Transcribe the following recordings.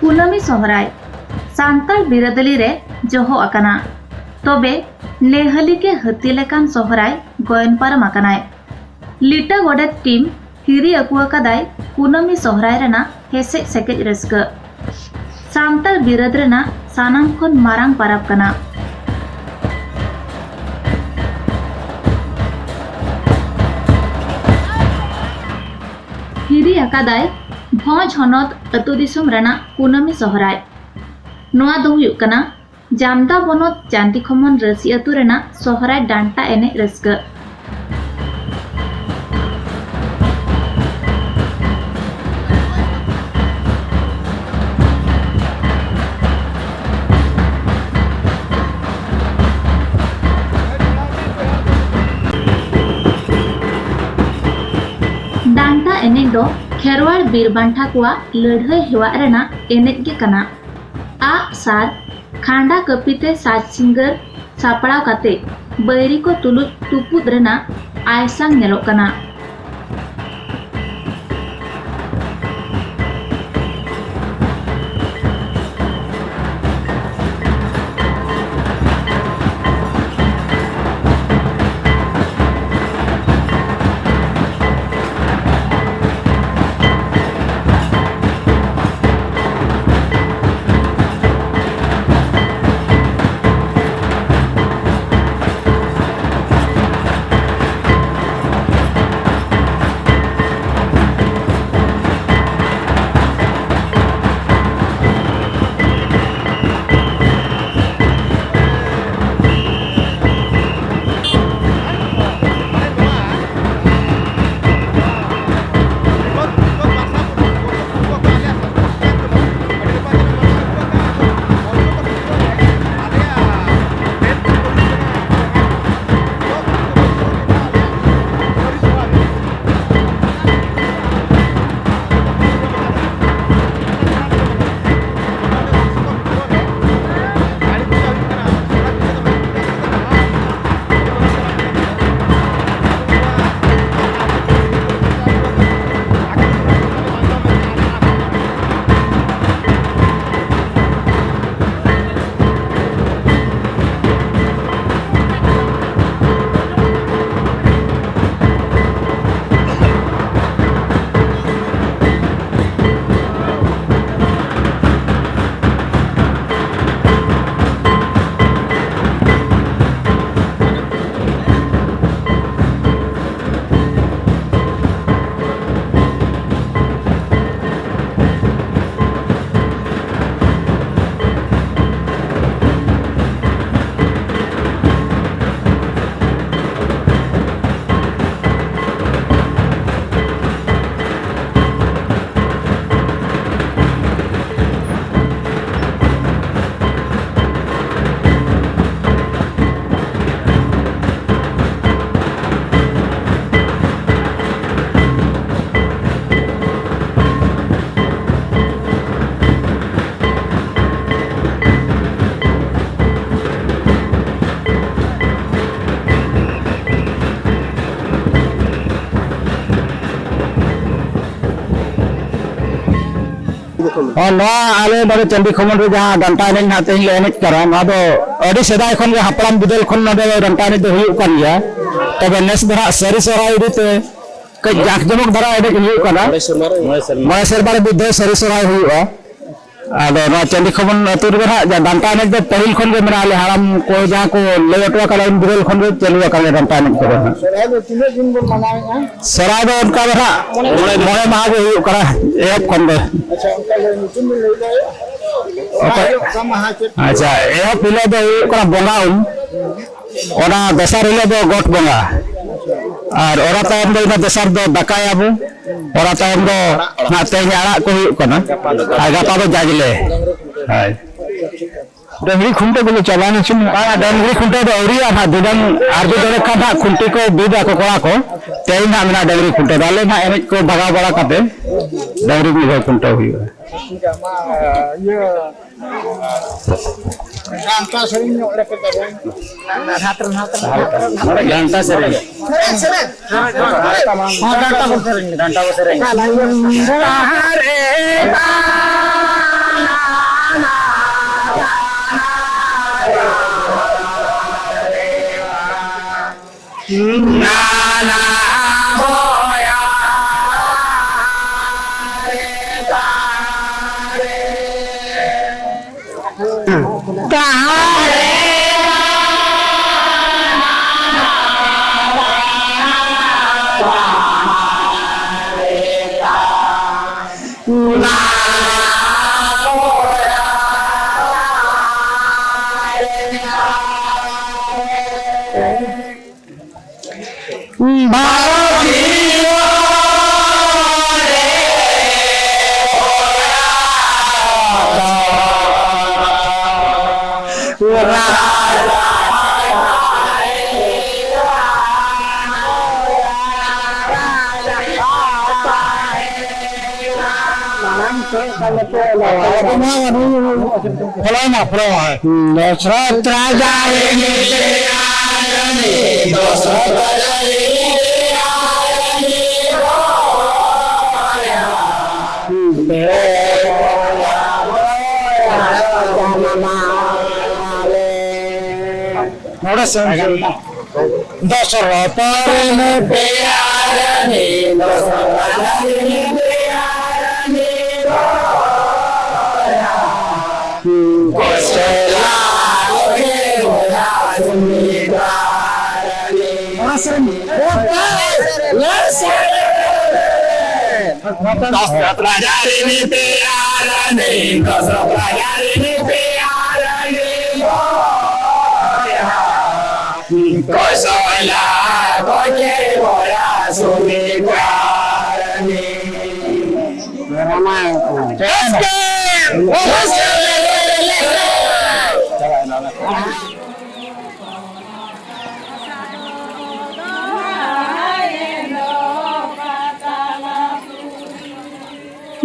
ᱠᱩᱱᱟ.ᱢᱤ ᱥᱚᱦᱨᱟᱭ ᱥᱟᱱᱛᱟᱲ ᱵᱤᱨᱟᱹᱫᱟᱹᱞᱤ ᱨᱮ ᱡᱚᱦᱚ ᱟᱠᱟᱱᱟ। ᱛᱚᱵᱮ ᱱᱮᱦᱟᱹᱞᱤ ᱜᱮ ᱦᱟᱹᱛᱤ ᱞᱮᱠᱟᱱ ᱥᱚᱦᱨᱟᱭ ᱜᱚᱭᱚᱱ ᱯᱟᱨᱚᱢ ᱟᱠᱟᱱᱟᱭ। ᱞᱤᱴᱟᱹ ᱜᱚᱰᱮᱛ ᱴᱤᱢ ᱦᱤᱨᱤ ᱟᱹᱜᱩ ᱟᱠᱟᱫᱟᱭ ᱠᱩᱱᱟ.ᱢᱤ ᱥᱚᱦᱨᱟᱭ ᱨᱮᱱᱟᱜ ᱦᱮᱥᱮᱡ ᱥᱮᱠᱮᱡ ᱨᱟᱹᱥᱠᱟᱹ। ᱥᱟᱱᱛᱟᱲ ᱵᱤᱨᱟᱹᱫ ᱨᱮᱱᱟᱜ ᱥᱟᱱᱟᱢ ᱠᱷᱚᱱ ᱢᱟᱨᱟᱝ ᱯᱟᱨᱟᱵᱽ ᱠᱟᱱᱟ। ᱦᱤᱨᱤ ᱟᱠᱟᱫᱟᱭ ᱵᱷᱚᱡᱽ ᱦᱚᱱᱚᱛ ᱟ.ᱛᱩ ᱫᱤᱥᱚᱢ ᱨᱮᱱᱟᱜ ᱠᱩᱱᱟ.ᱢᱤ ᱥᱚᱦᱨᱟᱭ। ᱱᱚᱶᱟ ᱫᱚ ᱦᱩᱭᱩᱜ ᱠᱟᱱᱟ ᱡᱟᱢᱫᱟ ᱵᱚᱱᱚᱛ ᱪᱟ.ᱱᱫᱤᱩᱷᱚᱢᱚᱱ ᱨᱟ.ᱥᱤ ᱟᱹᱛᱩ ᱨᱮᱱᱟᱜ ᱥᱚᱦᱨᱟᱭ ᱰᱟᱱᱴᱟ ᱮᱱᱮᱡ ᱨᱟᱹᱥᱠᱟᱹ। ᱰᱟᱱᱴᱟ ᱮᱱᱮᱡ ᱫᱚ ᱠᱷᱮᱨᱣᱟᱲ ᱵᱤᱨ ᱵᱟᱱᱴᱟ ᱠᱚᱣᱟᱜ ᱞᱟᱹᱲᱦᱟᱹᱭ ᱦᱮᱣᱟᱜ ᱨᱮᱱᱟᱜ ᱮᱱᱮᱡ ᱜᱮ ᱠᱟᱱᱟ। ᱟᱜ ᱥᱟᱨ ᱠᱷᱟᱸᱰᱟ ᱠᱟᱹᱯᱤᱛᱮ ᱥᱟᱡᱽ ᱥᱤᱸᱜᱟᱹᱨ ᱥᱟᱯᱲᱟᱣ ᱠᱟᱛᱮ ᱵᱟᱹᱭᱨᱤ ᱠᱚ ᱛᱩᱞᱩᱡ ᱛᱩᱯᱩᱫ ᱨᱮᱱᱟᱜ ᱟᱭᱥᱟᱝ ᱧᱮᱞᱚᱜ ᱠᱟᱱᱟ। नवा आले नोडे ᱪᱟᱹᱱᱫᱤᱩᱷᱚᱢᱚᱱ रे जहां डंटा एनेज ना तेज ले एनेज करा ना दो अडी सेदाय खन गे हापड़ाम बिदल खन नोडे डंटा एनेज दो हुयुग कान गया तबे नेस दरा सारी सोहराय इदीते कई जाक जमक धरा एनेज हुयुग काना मय सरबार बिदे सारी सोहराय हुयुगा आदो ना ᱪᱟᱹᱱᱫᱤᱩᱷᱚᱢᱚᱱ अतु रे हा डंटा एनेज दो पहिल खन गे मेना आले हाराम को जहां को ले अटवा काला बिदल खन गे चलुआ काले डंटा एनेज को सोहराय दो तीन दिन बन मनावेगा सोहराय दो उनका बरा मोय माह गे हुयुग काना एक खन दो अच्छा उनका ले नुतुन ले अच्छा एह पिले दो बोंगा ओना दसार हिले दो गोट बोंगा और ओरा तायम दो दसार दो दाकायाबो ओरा तायम दो ना तेज आड़ा को हुयुग कना आ गापा दो जाजले हाय डंगरी खुंटे बोले चलाने सुन डंगरी खुंटे दो औरिया ना दुदन आरजो दरे का ना खुंटे को बिदा को कोड़ा को तेज ना मेना डंगरी खुंटे दाले ना एनेज को भगा बड़ा काते डंगरी भी खुंटे हुयुगा Ganta sering nyok lek kata hatran गंटा सरे ganta sering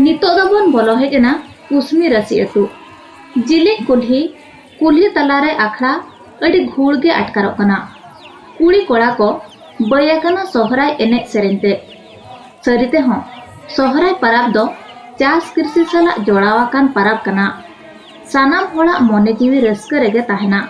नितोग दबन बोलो हेजना कुसमी रसी अतु जिले कुल्ही तलारे आखड़ा अड़ी घूड़ के अटकारों कना कुड़ी कोड़ा को बयाकना सोहराय एनेज सेरेंते सरीते हों सोहराय परब दो चास कृषि साला जोड़ावाकान परब कना सानाम होड़ा मोने जीवी रस्क रेगे ताहेना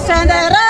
Sandara